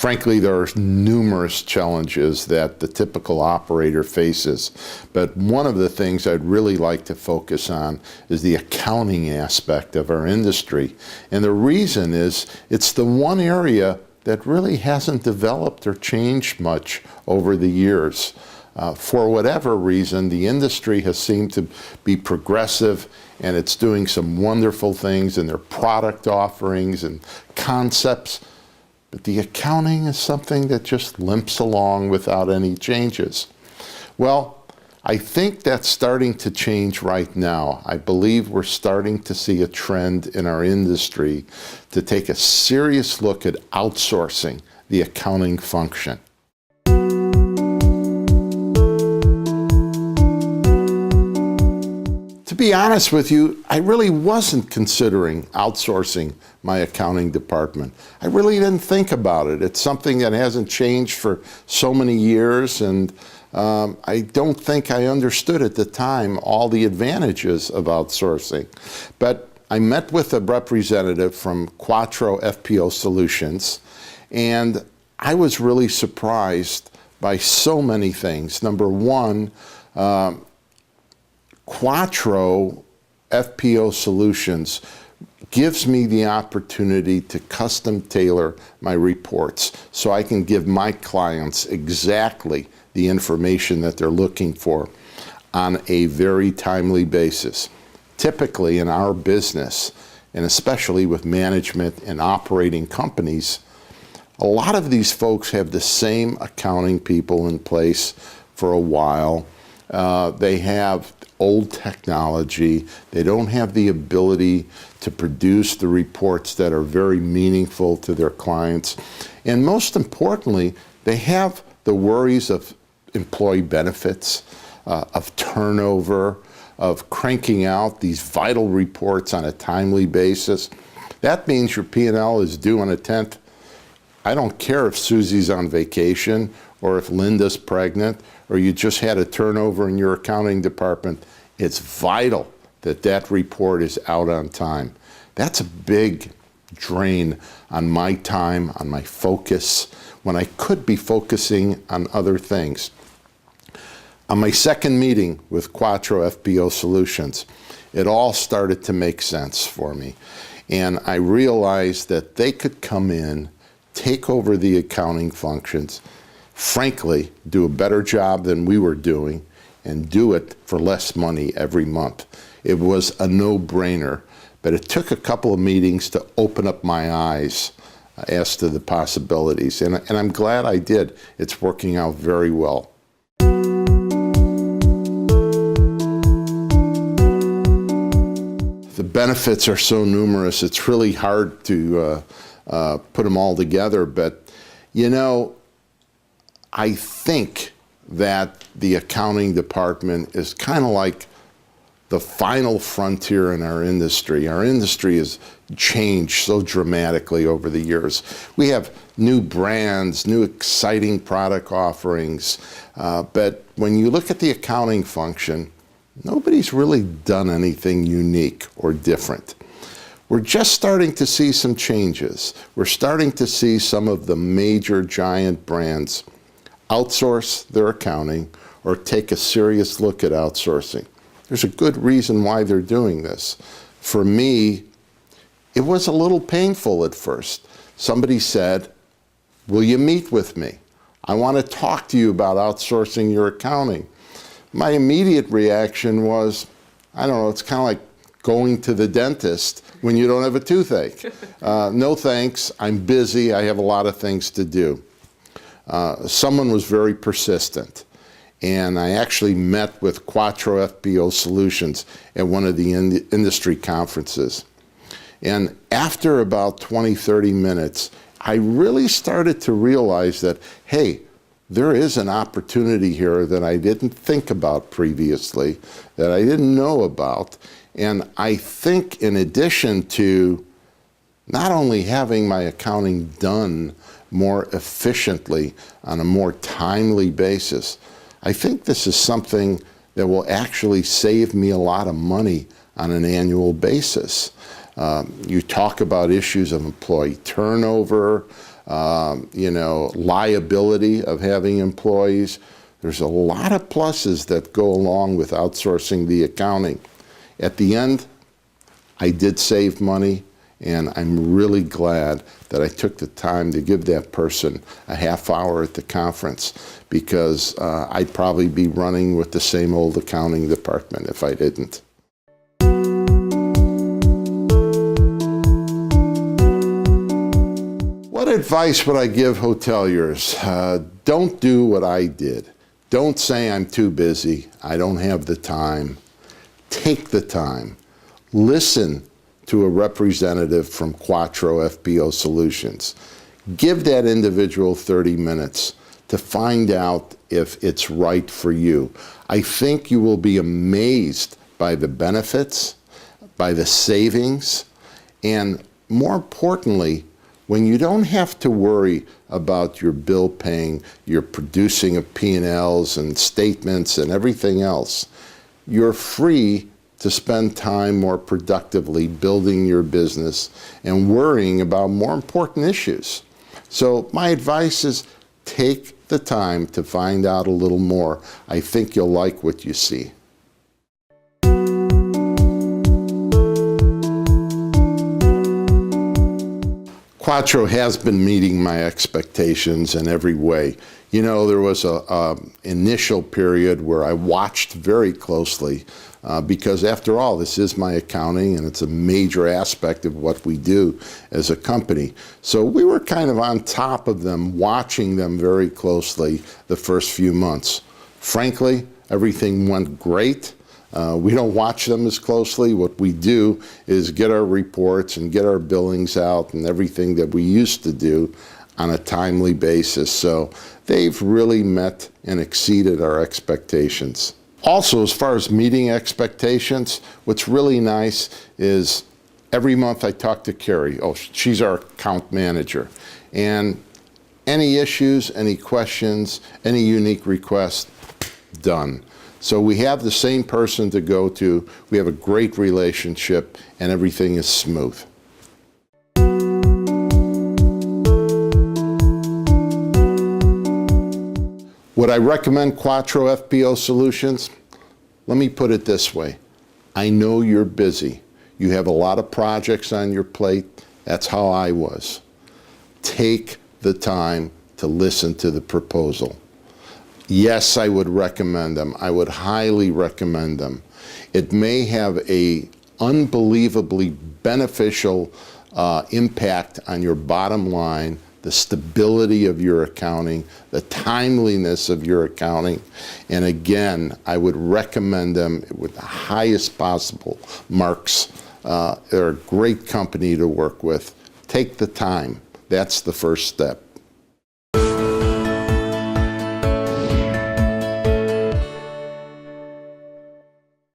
Frankly, there are numerous challenges that the typical operator faces, but one of the things I'd really like to focus on is the accounting aspect of our industry. And the reason is it's the one area that really hasn't developed or changed much over the years. For whatever reason, the industry has seemed to be progressive, and it's doing some wonderful things in their product offerings and concepts. But the accounting is something that just limps along without any changes. Well, I think that's starting to change right now. I believe we're starting to see a trend in our industry to take a serious look at outsourcing the accounting function. To be honest with you, I really wasn't considering outsourcing my accounting department. I really didn't think about it. It's something that hasn't changed for so many years, and I don't think I understood at the time all the advantages of outsourcing. But I met with a representative from Quatrro FPO Solutions, and I was really surprised by so many things. Number one, Quatrro FPO Solutions gives me the opportunity to custom tailor my reports so I can give my clients exactly the information that they're looking for on a very timely basis. Typically in our business, and especially with management and operating companies, a lot of these folks have the same accounting people in place for a while. They have old technology. They don't have the ability to produce the reports that are very meaningful to their clients. And most importantly, they have the worries of employee benefits, of turnover, of cranking out these vital reports on a timely basis. That means your P&L is due on the 10th. I don't care if Susie's on vacation or if Linda's pregnant or you just had a turnover in your accounting department. It's vital that that report is out on time. That's a big drain on my time, on my focus, when I could be focusing on other things. On my second meeting with Quatrro FPO Solutions, it all started to make sense for me. And I realized that they could come in, take over the accounting functions, frankly, do a better job than we were doing, and do it for less money every month. It was a no-brainer, but it took a couple of meetings to open up my eyes as to the possibilities, and I'm glad I did. It's working out very well. The benefits are so numerous, it's really hard to put them all together, but you know, I think that the accounting department is kind of like the final frontier in our industry. Our industry has changed so dramatically over the years. We have new brands, new exciting product offerings, but when you look at the accounting function, nobody's really done anything unique or different. We're just starting to see some changes. We're starting to see some of the major giant brands outsource their accounting or take a serious look at outsourcing. There's a good reason why they're doing this. For me, it was a little painful at first. Somebody said, "Will you meet with me? I want to talk to you about outsourcing your accounting." My immediate reaction was, I don't know, it's kind of like going to the dentist when you don't have a toothache. No thanks, I'm busy, I have a lot of things to do. Someone was very persistent, and I actually met with Quatrro FPO Solutions at one of the industry conferences. And after about 20-30 minutes, I really started to realize that, hey, there is an opportunity here that I didn't think about previously, that I didn't know about. And I think in addition to not only having my accounting done more efficiently on a more timely basis, I think this is something that will actually save me a lot of money on an annual basis. You talk about issues of employee turnover, liability of having employees. There's a lot of pluses that go along with outsourcing the accounting. At the end, I did save money, and I'm really glad that I took the time to give that person a half hour at the conference, because I'd probably be running with the same old accounting department if I didn't. What advice would I give hoteliers? Don't do what I did. Don't say I'm too busy, I don't have the time. Take the time. Listen to a representative from Quatrro FPO Solutions. Give that individual 30 minutes to find out if it's right for you. I think you will be amazed by the benefits, by the savings, and more importantly, when you don't have to worry about your bill paying, your producing of P&Ls and statements and everything else, you're free to spend time more productively building your business and worrying about more important issues. So my advice is take the time to find out a little more. I think you'll like what you see. Quatrro has been meeting my expectations in every way. You know, there was an initial period where I watched very closely because after all, this is my accounting and it's a major aspect of what we do as a company. So we were kind of on top of them, watching them very closely the first few months. Frankly, everything went great. We don't watch them as closely. What we do is get our reports and get our billings out and everything that we used to do on a timely basis. So they've really met and exceeded our expectations. Also, as far as meeting expectations, what's really nice is every month I talk to Carrie. Oh, she's our account manager. And any issues, any questions, any unique requests, done. So we have the same person to go to, we have a great relationship, and everything is smooth. Would I recommend Quatrro FPO Solutions? Let me put it this way. I know you're busy. You have a lot of projects on your plate. That's how I was. Take the time to listen to the proposal. Yes, I would recommend them. I would highly recommend them. It may have an unbelievably beneficial impact on your bottom line, the stability of your accounting, the timeliness of your accounting. And again, I would recommend them with the highest possible marks. They're a great company to work with. Take the time. That's the first step.